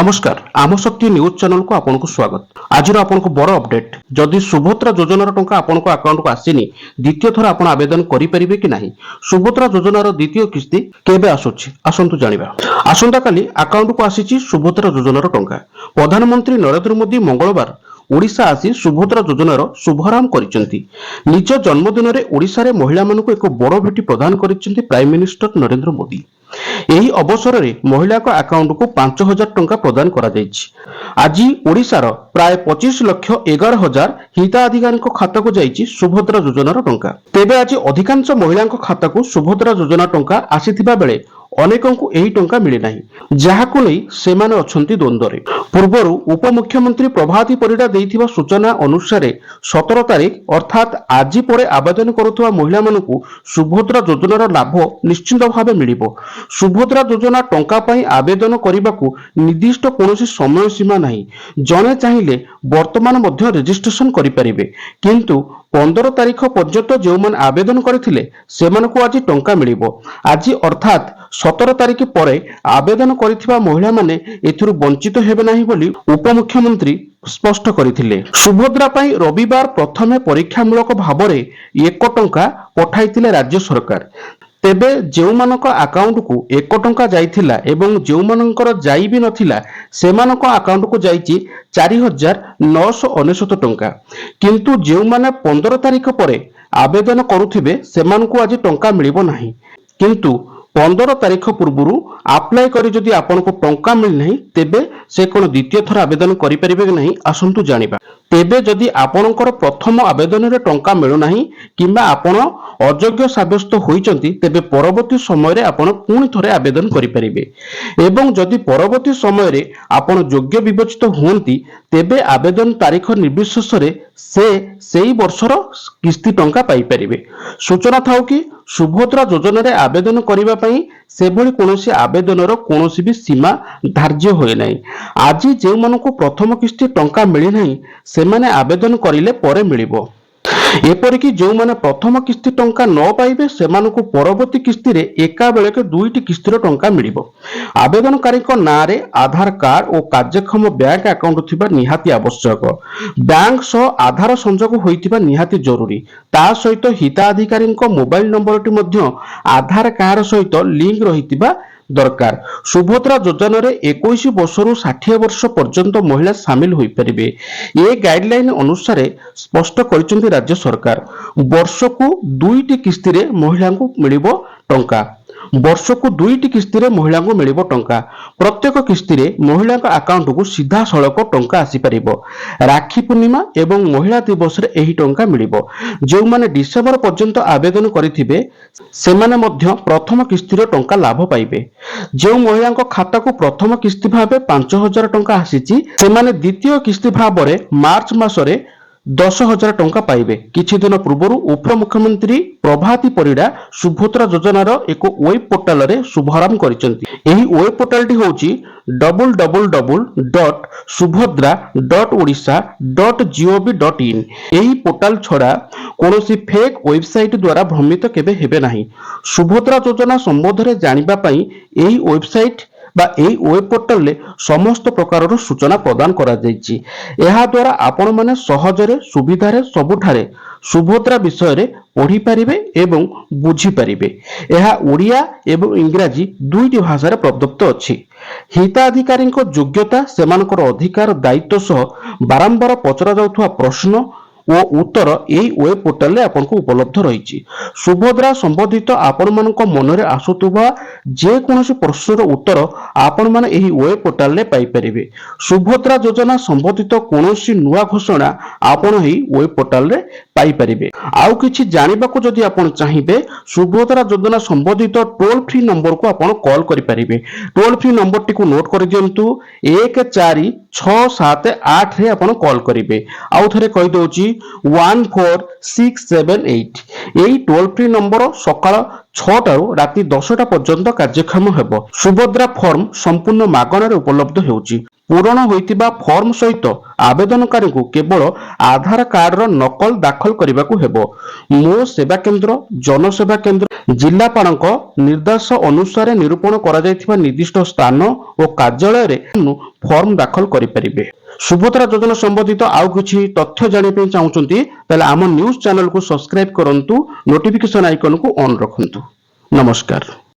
नमस्कार आम शक्ति न्यूज चैनल को आपको स्वागत। आज आपको बड़ अपडेट जदि सुभद्रा योजनार टंका आपन अकाउंट को आसीनी द्वितीय थर आप आवेदन करेंगे कि नहीं। सुभद्रा योजनार द्वितीय किस्ती केबे आसुछि आसंतु जानिबा। आसंता काली अकाउंट को आसीछि सुभद्रा योजनार टंका। प्रधानमंत्री नरेंद्र मोदी मंगलवार ओडिशा आसी सुभद्रा योजनार शुभारंभ करिसेंती। निज जन्मदिन में ओडिशा रे महिला मानक एक बड़ भेटी प्रदान करिसेंती प्राइम मिनिस्टर नरेंद्र मोदी। ଏହି ଅବସରରେ ମହିଳାଙ୍କ ଆକାଉଣ୍ଟକୁ 5,000 ଟଙ୍କା ପ୍ରଦାନ କରାଯାଇଛି। ଆଜି ଓଡ଼ିଶାର ପ୍ରାୟ 25,11,000 ହିତାଧିକାରୀଙ୍କ ଖାତାକୁ ଯାଇଛି ସୁଭଦ୍ରା ଯୋଜନାର ଟଙ୍କା। ତେବେ ଆଜି ଅଧିକାଂଶ ମହିଳାଙ୍କ ଖାତାକୁ ସୁଭଦ୍ରା ଯୋଜନା ଟଙ୍କା ଆସିଥିବା ବେଳେ ଅନେକଙ୍କୁ ଏହି ଟଙ୍କା ମିଳି ନାହିଁ, ଯାହାକୁ ନେଇ ସେମାନେ ଅଛନ୍ତି ଦ୍ୱନ୍ଦ୍ୱରେ। ପୂର୍ବରୁ ଉପମୁଖ୍ୟମନ୍ତ୍ରୀ ପ୍ରଭାତୀ ପରିଡ଼ା ଦେଇଥିବା ସୂଚନା ଅନୁସାରେ 17 ତାରିଖ ଅର୍ଥାତ୍ ଆଜି ପରେ ଆବେଦନ କରୁଥିବା ମହିଳାମାନଙ୍କୁ ସୁଭଦ୍ରା ଯୋଜନାର ଲାଭ ନିଶ୍ଚିତ ଭାବେ ମିଳିବ। ସୁଭଦ୍ରା ଯୋଜନା ଟଙ୍କା ପାଇଁ ଆବେଦନ କରିବାକୁ ନିର୍ଦ୍ଦିଷ୍ଟ କୌଣସି ସମୟ ସୀମା ନାହିଁ। ଜଣେ ଚାହିଁଲେ ବର୍ତ୍ତମାନ ମଧ୍ୟ ରେଜିଷ୍ଟ୍ରେସନ କରିପାରିବେ, କିନ୍ତୁ 15 ତାରିଖ ପର୍ଯ୍ୟନ୍ତ ଯେଉଁମାନେ ଆବେଦନ କରିଥିଲେ ସେମାନଙ୍କୁ ଆଜି ଟଙ୍କା ମିଳିବ। ଆଜି ଅର୍ଥାତ୍ 17 ତାରିଖ ପରେ ଆବେଦନ କରିଥିବା ମହିଳାମାନେ ଏଥିରୁ ବଞ୍ଚିତ ହେବେ ନାହିଁ ବୋଲି ଉପମୁଖ୍ୟମନ୍ତ୍ରୀ ସ୍ପଷ୍ଟ କରିଥିଲେ। ସୁଭଦ୍ରା ପାଇଁ ରବିବାର ପ୍ରଥମେ ପରୀକ୍ଷାମୂଳକ ଭାବରେ 1 ଟଙ୍କା ପଠାଇଥିଲେ ରାଜ୍ୟ ସରକାର। ତେବେ ଯେଉଁମାନଙ୍କ ଆକାଉଣ୍ଟକୁ 1 ଟଙ୍କା ଯାଇଥିଲା ଏବଂ ଯେଉଁମାନଙ୍କର ଯାଇ ବି ନଥିଲା ସେମାନଙ୍କ ଆକାଉଣ୍ଟକୁ ଯାଇଛି 4,999 ଟଙ୍କା। କିନ୍ତୁ ଯେଉଁମାନେ 15 ତାରିଖ ପରେ ଆବେଦନ କରୁଥିବେ ସେମାନଙ୍କୁ ଆଜି ଟଙ୍କା ମିଳିବ ନାହିଁ। କିନ୍ତୁ 15 ତାରିଖ ପୂର୍ବରୁ ଆପ୍ଲାଏ କରି ଯଦି ଆପଣଙ୍କୁ ଟଙ୍କା ମିଳିନାହିଁ ତେବେ ସେ କ'ଣ ଦ୍ୱିତୀୟ ଥର ଆବେଦନ କରିପାରିବେ କି ନାହିଁ ଆସନ୍ତୁ ଜାଣିବା। ତେବେ ଯଦି ଆପଣଙ୍କର ପ୍ରଥମ ଆବେଦନରେ ଟଙ୍କା ମିଳୁନାହିଁ କିମ୍ବା ଆପଣ ଅଯୋଗ୍ୟ ସାବ୍ୟସ୍ତ ହୋଇଛନ୍ତି ତେବେ ପରବର୍ତ୍ତୀ ସମୟରେ ଆପଣ ପୁଣି ଥରେ ଆବେଦନ କରିପାରିବେ। ଏବଂ ଯଦି ପରବର୍ତ୍ତୀ ସମୟରେ ଆପଣ ଯୋଗ୍ୟ ବିବେଚିତ ହୁଅନ୍ତି ତେବେ ଆବେଦନ ତାରିଖ ନିର୍ବିଶେଷରେ ସେଇ ବର୍ଷର କିସ୍ତି ଟଙ୍କା ପାଇପାରିବେ। ସୂଚନା ଥାଉ କି ସୁଭଦ୍ରା ଯୋଜନାରେ ଆବେଦନ କରିବା ପାଇଁ ସେଭଳି କୌଣସି ଆବେଦନର କୌଣସି ବି ସୀମା ଧାର୍ଯ୍ୟ ହୁଏ ନାହିଁ। ଆଜି ଯେଉଁମାନଙ୍କୁ ପ୍ରଥମ କିସ୍ତି ଟଙ୍କା ମିଳିନାହିଁ ସେମାନେ ଆବେଦନ କରିଲେ ପରେ ମିଳିବ। ଏପରିକି ଯେଉଁମାନେ ପ୍ରଥମ କିସ୍ତି ଟଙ୍କା ନ ପାଇବେ ସେମାନଙ୍କୁ ପରବର୍ତ୍ତୀ କିସ୍ତିରେ ଏକାବେଳକେ 2ଟି କିସ୍ତିର ଟଙ୍କା ମିଳିବ। ଆବେଦନକାରୀଙ୍କ ନାଁରେ ଆଧାର କାର୍ଡ ଓ କାର୍ଯ୍ୟକ୍ଷମ ବ୍ୟାଙ୍କ ଆକାଉଣ୍ଟ ଥିବା ନିହାତି ଆବଶ୍ୟକ। ବ୍ୟାଙ୍କ ସହ ଆଧାର ସଂଯୋଗ ହୋଇଥିବା ନିହାତି ଜରୁରୀ। ତା ସହିତ ହିତାଧିକାରୀଙ୍କ ମୋବାଇଲ ନମ୍ବରଟି ମଧ୍ୟ ଆଧାର କାର୍ଡ ସହିତ ଲିଙ୍କ ରହିଥିବା ଦରକାର। ସୁଭଦ୍ରା ଯୋଜନାରେ 21 ବର୍ଷରୁ 60 ବର୍ଷ ପର୍ଯ୍ୟନ୍ତ ମହିଳା ସାମିଲ ହୋଇପାରିବେ। ଏ ଗାଇଡଲାଇନ ଅନୁସାରେ ସ୍ପଷ୍ଟ କରିଛନ୍ତି ରାଜ୍ୟ ସରକାର। ବର୍ଷକୁ 2ଟି କିସ୍ତିରେ ମହିଳାଙ୍କୁ ମିଳିବ ଟଙ୍କା। ବର୍ଷକୁ 2ଟି କିସ୍ତିରେ ମହିଳାଙ୍କୁ ମିଳିବ ଟଙ୍କା। ପ୍ରତ୍ୟେକ କିସ୍ତିରେ ମହିଳାଙ୍କ ଆକାଉଣ୍ଟକୁ ସିଧାସଳଖ ଟଙ୍କା ଆସିପାରିବ। ରାକ୍ଷୀ ପୂର୍ଣ୍ଣିମା ଏବଂ ମହିଳା ଦିବସରେ ଏହି ଟଙ୍କା ମିଳିବ। ଯେଉଁମାନେ ଡିସେମ୍ବର ପର୍ଯ୍ୟନ୍ତ ଆବେଦନ କରିଥିବେ ସେମାନେ ମଧ୍ୟ ପ୍ରଥମ କିସ୍ତିର ଟଙ୍କା ଲାଭ ପାଇବେ। ଯେଉଁ ମହିଳାଙ୍କ ଖାତାକୁ ପ୍ରଥମ କିସ୍ତି ଭାବେ 5,000 ଟଙ୍କା ଆସିଛି ସେମାନେ ଦ୍ୱିତୀୟ କିସ୍ତି ଭାବରେ ମାର୍ଚ୍ଚ ମାସରେ 10,000 ଟଙ୍କା ପାଇବେ। କିଛି ଦିନ ପୂର୍ବରୁ ଉପମୁଖ୍ୟମନ୍ତ୍ରୀ ପ୍ରଭାତୀ ପରିଡ଼ା ସୁଭଦ୍ରା ଯୋଜନାର ଏକ ୱେବ ପୋର୍ଟାଲରେ ଶୁଭାରମ୍ଭ କରିଛନ୍ତି। ଏହି ୱେବ ପୋର୍ଟାଲଟି ହେଉଛି www.subhadra.odisha.gov.in। ଏହି ପୋର୍ଟାଲ ଛଡା କୌଣସି ଫେକ୍ ୱେବସାଇଟ ଦ୍ୱାରା ଭ୍ରମିତ କେବେ ହେବେ ନାହିଁ। ସୁଭଦ୍ରା ଯୋଜନା ସମ୍ବନ୍ଧରେ ଜାଣିବା ପାଇଁ ଏହି ୱେବସାଇଟ ବା ଏହି ୱେବ ପୋର୍ଟାଲରେ ସମସ୍ତ ପ୍ରକାରର ସୂଚନା ପ୍ରଦାନ କରାଯାଇଛି। ଏହା ଦ୍ୱାରା ଆପଣମାନେ ସହଜରେ ସୁବିଧାରେ ସବୁଠାରେ ସୁଭଦ୍ରା ବିଷୟରେ ପଢିପାରିବେ ଏବଂ ବୁଝିପାରିବେ। ଏହା ଓଡ଼ିଆ ଏବଂ ଇଂରାଜୀ 2ଟି ଭାଷାରେ ପ୍ରଦତ୍ତ ଅଛି। ହିତାଧିକାରୀଙ୍କ ଯୋଗ୍ୟତା, ସେମାନଙ୍କର ଅଧିକାର ଦାୟିତ୍ୱ ସହ ବାରମ୍ବାର ପଚରାଯାଉଥିବା ପ୍ରଶ୍ନ ଓ ଉତ୍ତର ଏହି ୱେବ ପୋର୍ଟାଲରେ ଆପଣଙ୍କୁ ଉପଲବ୍ଧ ରହିଛି। ସୁଭଦ୍ରା ସମ୍ବନ୍ଧିତ ଆପଣମାନଙ୍କ ମନରେ ଆସୁଥିବା ଯେକୌଣସି ପ୍ରଶ୍ନର ଉତ୍ତର ଆପଣମାନେ ଏହି ୱେବ ପୋର୍ଟାଲରେ ପାଇପାରିବେ। ସୁଭଦ୍ରା ଯୋଜନା ସମ୍ବନ୍ଧିତ କୌଣସି ନୂଆ ଘୋଷଣା ଆପଣ ଏହି ୱେବ ପୋର୍ଟାଲରେ ପାଇପାରିବେ। ଆଉ କିଛି ଜାଣିବାକୁ ଯଦି ଆପଣ ଚାହିଁବେ ସୁଭଦ୍ରା ଯୋଜନା ସମ୍ବନ୍ଧିତ ଟୋଲ ଫ୍ରି ନମ୍ବରକୁ ଆପଣ କଲ୍ କରିପାରିବେ। ଟୋଲ ଫ୍ରି ନମ୍ବରଟିକୁ ନୋଟ୍ କରିଦିଅନ୍ତୁ 1467 ରେ ଆପଣ କଲ୍ କରିବେ। ଆଉ ଥରେ କହିଦେଉଛି 14678। ଏହି ଟୋଲ ଫ୍ରି ନମ୍ବର ସକାଳ 6ଟାରୁ ରାତି 10ଟା ପର୍ଯ୍ୟନ୍ତ କାର୍ଯ୍ୟକ୍ଷମ ହେବ। ସୁଭଦ୍ରା ଫର୍ମ ସମ୍ପୂର୍ଣ୍ଣ ମାଗଣାରେ ଉପଲବ୍ଧ ହେଉଛି। ପୂରଣ ହୋଇଥିବା ଫର୍ମ ସହିତ ଆବେଦନକାରୀଙ୍କୁ କେବଳ ଆଧାର କାର୍ଡର ନକଲ ଦାଖଲ କରିବାକୁ ହେବ। ମୋ ସେବା କେନ୍ଦ୍ର, ଜନସେବା କେନ୍ଦ୍ର, ଜିଲ୍ଲାପାଳଙ୍କ ନିର୍ଦ୍ଦେଶ ଅନୁସାରେ ନିରୂପଣ କରାଯାଇଥିବା ନିର୍ଦ୍ଦିଷ୍ଟ ସ୍ଥାନ ଓ କାର୍ଯ୍ୟାଳୟରେ ଫର୍ମ ଦାଖଲ କରିପାରିବେ। ସୁଭଦ୍ରା ଯୋଜନା ସମ୍ବନ୍ଧିତ ଆଉ କିଛି ତଥ୍ୟ ଜାଣିବା ପାଇଁ ଚାହୁଁଛନ୍ତି ତାହେଲେ ଆମ ନ୍ୟୁଜ ଚ୍ୟାନେଲକୁ ସବସ୍କ୍ରାଇବ କରନ୍ତୁ, ନୋଟିଫିକେସନ ଆଇକନକୁ ଅନ୍ ରଖନ୍ତୁ। ନମସ୍କାର।